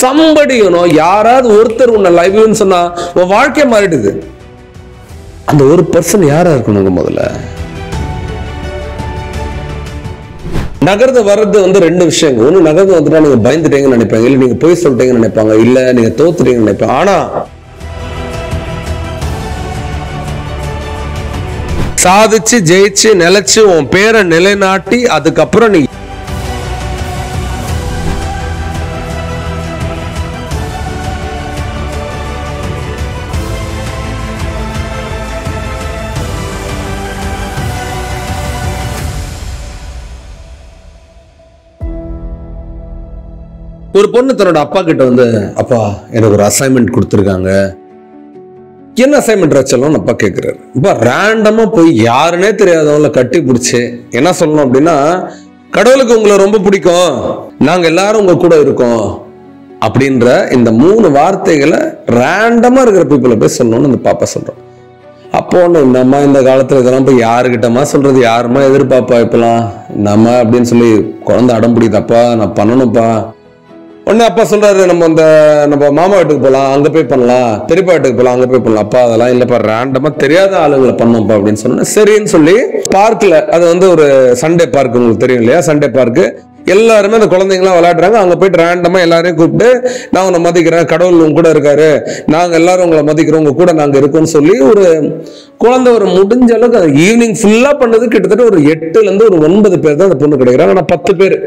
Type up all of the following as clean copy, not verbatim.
somebody, யாராவது ஒருத்தர் உன்னை லைவ்னு சொன்னா உன் வாழ்க்கை மாறிடுது. அந்த ஒரு பர்சன் யாரா இருக்கணுங்க? முதல்ல நகர்ந்து வர்றது வந்து ரெண்டு விஷயங்க. ஒண்ணு, நகர்ந்து வந்துட்டா நீங்க பயந்துட்டீங்கன்னு நினைப்பாங்க, இல்ல நீங்க போய் சொல்லிட்டீங்கன்னு நினைப்பாங்க, இல்ல நீங்க தோத்துட்டீங்கன்னு நினைப்பாங்க. ஆனா சாதிச்சு ஜெயிச்சு நிலைச்சு உன் பேரை நிலைநாட்டி அதுக்கப்புறம் நீ ஒரு பொண்ணு தன்னோட அப்பா கிட்ட வந்து, அப்பா எனக்கு ஒரு அசைன்மெண்ட் கொடுத்துருக்காங்க. என்ன அசைன்மெண்ட் வச்சாலும் அப்பா கேட்கிறாரு. அப்பா ரேண்டமா போய் யாருன்னே தெரியாதவங்கள கட்டி பிடிச்சி என்ன சொல்லணும் அப்படின்னா, கடவுளுக்கு உங்களை ரொம்ப பிடிக்கும், நாங்க எல்லாரும் உங்க கூட இருக்கோம் அப்படின்ற இந்த 3 வார்த்தைகளை ரேண்டமா இருக்கிற பீப்புளை போய் சொல்லணும்னு அந்த பாப்பா சொல்றோம். அப்போ ஒண்ணு, நம்ம இந்த காலத்துல இதெல்லாம் போய் யாருக்கிட்டமா சொல்றது, யாருமா எதிர்பார்ப்பா இப்பெல்லாம் நம்ம அப்படின்னு சொல்லி குழந்தை அடம் பிடிக்குதப்பா நான் பண்ணணும்ப்பா. உடனே அப்பா சொல்றாரு, நம்ம மாமா வீட்டுக்கு போகலாம், அங்க போய் பண்ணலாம், பெரியப்பா வீட்டுக்கு போகலாம், அங்க போய் பண்ணலாம். அப்பா அதெல்லாம் இல்லப்பா, ரேண்டமா தெரியாத ஆளுங்களை பண்ணோம்ப்பா அப்படின்னு சொன்னேன். சரின்னு சொல்லி பார்க்ல, அது வந்து ஒரு சண்டே பார்க், உங்களுக்கு தெரியும் இல்லையா, சண்டே பார்க்கு, எல்லாருமே அந்த குழந்தைங்களாம் விளையாடுறாங்க. அங்க போயிட்டு ரேண்டமா எல்லாரையும் கூப்பிட்டு, நான் உன்னை மதிக்கிறேன், கடவுள் உங்க கூட இருக்காரு, நாங்க எல்லாரும் உங்களை மதிக்கிறோம், உங்க கூட நாங்க இருக்கோம்னு சொல்லி ஒரு குழந்தை ஒரு முடிஞ்ச அளவுக்கு அது ஈவினிங் ஃபுல்லா பண்ணது. கிட்டத்தட்ட ஒரு 8ல இருந்து ஒரு 9 பேர் தான் அந்த பொண்ணு கிடைக்கிறாங்க. ஆனா 10 பேர்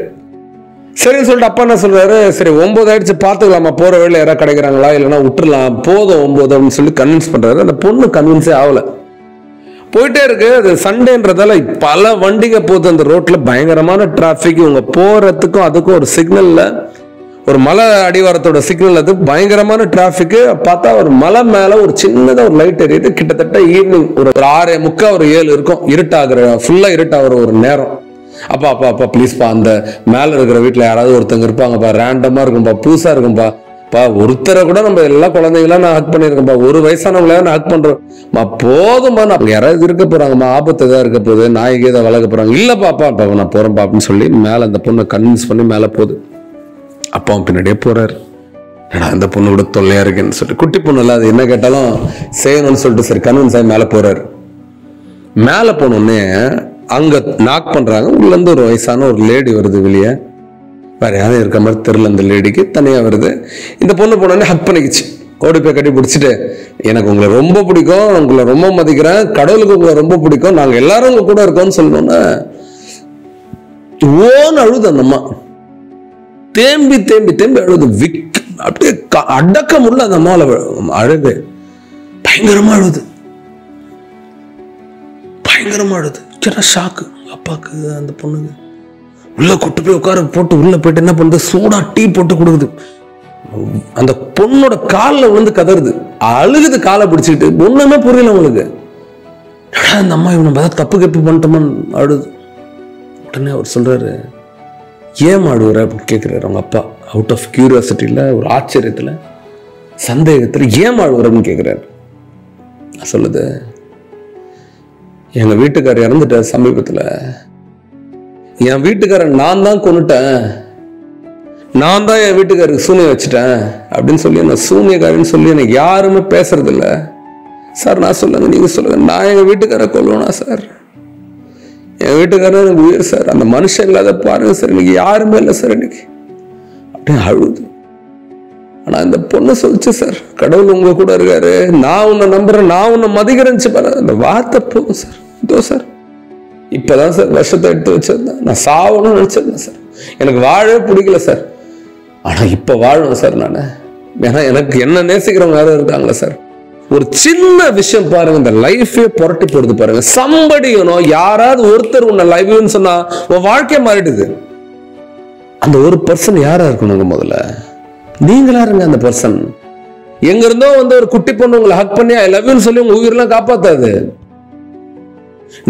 சரின்னு சொல்லிட்டு அப்பா என்ன சொல்றாரு, சரி 9 ஆயிடுச்சு பாத்துக்கலாமா, போற வழியில யாராவது கிடைக்கிறாங்களா, இல்லைன்னா விட்டுறலாம், போதும் 9 அப்படின்னு சொல்லி கன்வின்ஸ் பண்றாரு. அந்த பொண்ணு கன்வின்ஸே ஆகல, போயிட்டே இருக்கு. அது சண்டேன்றதால பல வண்டிங்க போகுது அந்த ரோட்ல, பயங்கரமான டிராபிக். இவங்க போறதுக்கும் அதுக்கும் ஒரு சிக்னல்ல, ஒரு மலை அடிவாரத்தோட சிக்னல், அது பயங்கரமான டிராபிக். பார்த்தா ஒரு மலை மேல ஒரு சின்னதா ஒரு லைட் எரியுது. கிட்டத்தட்ட ஈவினிங் ஒரு 6:45 ஒரு 7 இருக்கும், இருட்டாகிற ஃபுல்லா இருட்டாகிற ஒரு நேரம். அப்பா அப்பா அப்பா ப்ளீஸ்ப்பா, அந்த மேல இருக்கிற வீட்டுல யாராவது ஒருத்தங்க இருப்பாங்கப்பா, ரேண்டமா இருக்கும்பா, புதுசா இருக்கும்பா, ஒருத்தரை கூட நம்ம எல்லா குழந்தைங்களாம் நான் ஹக் பண்ணிருக்கேன்ப்பா, ஒரு வயசானவங்களா நான் ஹக் பண்றோம், போதும்பா, நான் யாராவது இருக்க போறாங்கம்மா, ஆபத்து ஏதாவது இருக்க போகுது, நாய்க்கு ஏதாவது வளர்க்க போறாங்க, இல்லப்பாப்பா நான் போறேன்ப்பா அப்படின்னு சொல்லி மேல அந்த பொண்ணை கன்வின்ஸ் பண்ணி மேல போகுது. அப்பாவும் பின்னாடியே போறாரு. அந்த பொண்ணு கூட தொல்லையா இருக்குன்னு சொல்லி, குட்டி பொண்ணு இல்ல, அது என்ன கேட்டாலும் செய்யணும்னு சொல்லிட்டு சரி கன்வின்ஸ் ஆகி மேல போறாரு. மேல போனோடனே அங்க நாக் பண்றாங்க. உள்ள இருந்து ஒரு வயசான ஒரு லேடி வருது வெளியே, வேற யாரும் இருக்க மாதிரி தெரியல, அந்த லேடிக்கு தனியா வருது. இந்த பொண்ணு போனோடனே ஹக் பண்ணிக்கிச்சு, ஓடி போய் கட்டி பிடிச்சிட்டு, எனக்கு உங்களை ரொம்ப பிடிக்கும், உங்களை ரொம்ப மதிக்கிறேன், கடவுளுக்கு உங்களை ரொம்ப பிடிக்கும், நாங்க எல்லாரும் உங்க கூட இருக்கோம்னு சொல்லணும்னா ஓன்னு அழுது. அந்த அம்மா தேம்பி தேம்பி தேம்பி அழுது, அப்படியே அடக்க முடியல அந்த அம்மாவை அழுது, பயங்கரமா அழுது, பயங்கரமா அழுது. ஷாக்கு அப்பாக்கு. அந்த பொண்ணுங்க உள்ள கூட்டு போய் உட்கார போட்டு உள்ள போயிட்டு என்ன பண்ணுது, சூடா டீ போட்டு கொடுக்குது. அந்த பொண்ணோட காலில் விழுந்து கதறுது, அழுகுது, காலை பிடிச்சிக்கிட்டு. ஒண்ணுமே புரியல உங்களுக்கு. அந்த அம்மா இவனை தப்பு கப்பு பண்ணிட்டோமான்னு அழுது. உடனே அவர் சொல்றாரு, ஏன் அழுகுற அப்படின்னு கேட்கிறாரு அவங்க அப்பா. அவுட் ஆஃப் கியூரியாசிட்டியில, ஒரு ஆச்சரியத்துல, சந்தேகத்துல, ஏன் அழுகுற அப்படின்னு கேட்கிறாரு. சொல்லுது, எங்க வீட்டுக்காரர் இறந்துட்டார் சமீபத்துல, என் வீட்டுக்காரர் நான் தான் கொன்னுட்டேன், நான் தான் என் வீட்டுக்காரருக்கு சூனியம் வச்சுட்டேன் அப்படின்னு சொல்லி என்ன சூனியக்காரன்னு சொல்லி எனக்கு யாருமே பேசுறது இல்லை சார். நான் சொல்லுங்க, நீங்க சொல்லுங்க, நான் எங்க வீட்டுக்காரரை கொல்லுவேனா சார்? என் வீட்டுக்காரர் எனக்கு உயிர் சார், அந்த மனுஷன் இல்லாத பாருங்க சார், இன்னைக்கு யாருமே இல்லை சார் இன்னைக்கு அப்படின்னு அழுது. ஆனா இந்த பொண்ணு சொல்லிச்சு, சார் கடவுள் உங்க கூட இருக்காரு, நான் உன்னை நம்புறேன், நான் உன்னை மதிக்கிறேன்னு பாரு, அந்த வார்த்தை போதும் சார். இதோ சார் இப்பதான் சார் விஷத்தை எடுத்து வச்சிருந்தேன், நான் சாவணும்னு நினைச்சிருந்தேன் சார், எனக்கு வாழவே பிடிக்கல சார், ஆனா இப்ப வாழணும் சார் நானு, ஏன்னா எனக்கு என்ன நேசிக்கிறவங்க யாரும் இருக்காங்களா சார். ஒரு சின்ன விஷயம் பாருங்க, இந்த லைஃபே புரட்டி போடுது பாருங்க. somebody, யாராவது ஒருத்தர் உன்னை லைவ்னு சொன்னா உன் வாழ்க்கை மாறிடுது. அந்த ஒரு பர்சன் யாரா இருக்கணுங்க? முதல்ல நீங்களா இருங்க அந்த பர்சன். எங்க இருந்தோ வந்து ஒரு குட்டி பொண்ணு உங்களை ஹக் பண்ணி ஐ லவ் யூன்னு சொல்லி உங்க உயிரெல்லாம் காப்பாத்தாது.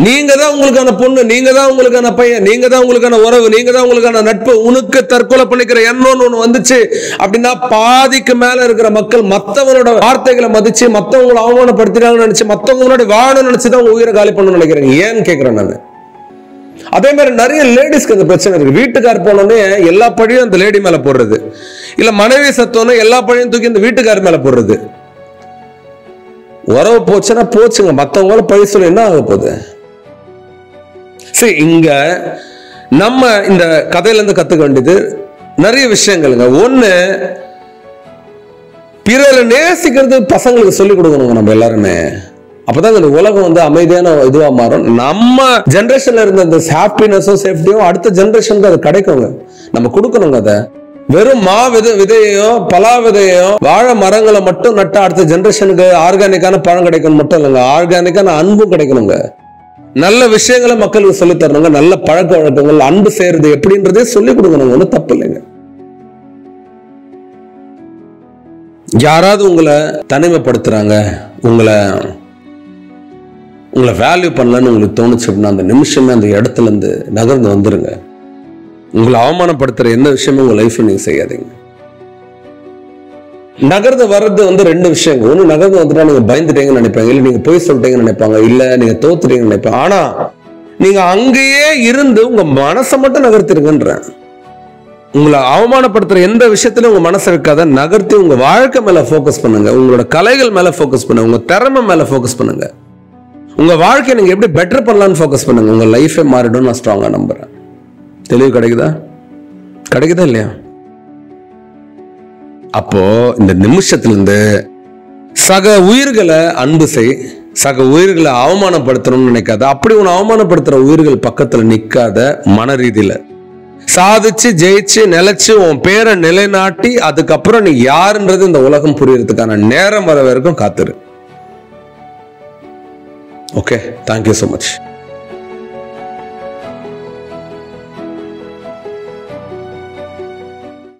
நீங்க தான் உங்களுக்கான பொண்ணு, நீங்க தான் உங்களுக்கான பையன், நீங்க தான் உங்களுக்கான உறவு, நீங்க தான் உங்களுக்கான நட்பு. உனக்கு தற்கொலை பண்ணிக்கிற எண்ணம்னு ஒண்ணு வந்துச்சு அப்படின்னா பாதிக்கு மேல இருக்கிற மக்கள் மத்தவங்களோட வார்த்தைகளை மதிச்சு, மத்தவங்களை அவமானப்படுத்தினாங்கன்னு நினைச்சு, மத்தவங்க முன்னாடி வாழணும்னு நினைச்சுதான் உங்க உயிரை காலி பண்ணணும்னு நினைக்கிறேன். ஏன்னு கேட்கிறேன் நான். அதே மாதிரி நிறைய லேடிஸ்க்கு அந்த பிரச்சனை இருக்கு. வீட்டுக்கார் போனோடனே எல்லா பழியும் அந்த லேடி மேல போடுறது, இல்ல மனைவி சத்தோன்னு எல்லா பழியும் தூக்கி இந்த வீட்டுக்கார் மேல போடுறது. உறவு போச்சுன்னா போச்சுங்க, மத்தவங்கள பழி சொல்லி என்ன ஆக போகுது? சரி, இங்க நம்ம இந்த கதையில இருந்து கத்துக்க வேண்டியது நிறைய விஷயங்கள்ங்க. ஒண்ணு, பிறரை நேசிக்கிறது பசங்களுக்கு சொல்லிக் கொடுக்கணுங்க நம்ம எல்லாருமே. அப்பதான் இந்த உலகம் வந்து அமைதியான இதுவா மாறும். நம்ம ஜெனரேஷன்ல இருந்த இந்த ஹாப்பினஸும் சேஃப்டியும் அடுத்த ஜெனரேஷனுக்கு அது கிடைக்குங்க. நம்ம கொடுக்கணுங்க. அதை வெறும் விதையையும் பலா விதையையும் வாழை மரங்களை மட்டும் நட்டா அடுத்த ஜெனரேஷனுக்கு ஆர்கானிக்கான பழம் கிடைக்கணும் மட்டும் இல்லைங்க, ஆர்கானிக்கான அன்பும் கிடைக்கணுங்க. நல்ல விஷயங்களை மக்களுக்கு சொல்லி தரணுங்க. நல்ல பழக்க வழக்கங்கள், அன்பு செய்யறது எப்படின்றதே சொல்லி கொடுக்கணுங்க. ஒன்றும் தப்பு இல்லைங்க. யாராவது உங்களை தனிமைப்படுத்துறாங்க, உங்களை வேல்யூ பண்ணலன்னு உங்களுக்கு தோணுச்சு அப்படின்னா அந்த நிமிஷமே அந்த இடத்துல இருந்து நகர்ந்து வந்துருங்க. உங்களை அவமானப்படுத்துற எந்த விஷயமும் உங்க லைஃப்ல நீங்க செய்யாதீங்க. நகர்ந்து வர்றது வந்து ரெண்டு விஷயம். ஒண்ணு, நகர்ந்து வந்துட்டா நீங்க பயந்துட்டீங்கன்னு நினைப்பாங்க, இல்ல நீங்க போய் சொல்லிட்டீங்கன்னு நினைப்பாங்க, இல்ல நீங்க தோத்துட்டீங்கன்னு நினைப்பாங்க. ஆனா நீங்க அங்கேயே இருந்து உங்க மனசை மட்டும் நகர்த்திருங்கன்றேன். உங்களை அவமானப்படுத்துற எந்த விஷயத்திலும் உங்க மனசை வைக்காத, நகர்த்தி உங்க வாழ்க்கை மேல போக்கஸ் பண்ணுங்க, உங்களோட கலைகள் மேல போக்கஸ் பண்ணுங்க, உங்க திறமை மேல போக்கஸ் பண்ணுங்க, உங்க வாழ்க்கையை நீங்க எப்படி பெட்டர் பண்ணலாம்னு போக்கஸ் பண்ணுங்க. உங்க லைஃபே மாறிடும் நான் ஸ்ட்ராங்கா நம்புறேன். தெளிவு கிடைக்குதா இல்லையா? அப்போ இந்த நிமிஷத்திலிருந்து சக உயிர்களை அன்பு செய், சக உயிர்களை அவமானப்படுத்தணும்னு நினைக்காத. அப்படி உன்னை அவமானப்படுத்துற உயிர்கள் பக்கத்துல நிக்காத. மன ரீதியில சாதிச்சு ஜெயிச்சு நிலைச்சு உன் பேரை நிலைநாட்டி அதுக்கப்புறம் நீ யாருன்றது இந்த உலகம் புரியறதுக்கான நேரம் வர வரைக்கும் காத்துரு. Okay, thank you so much.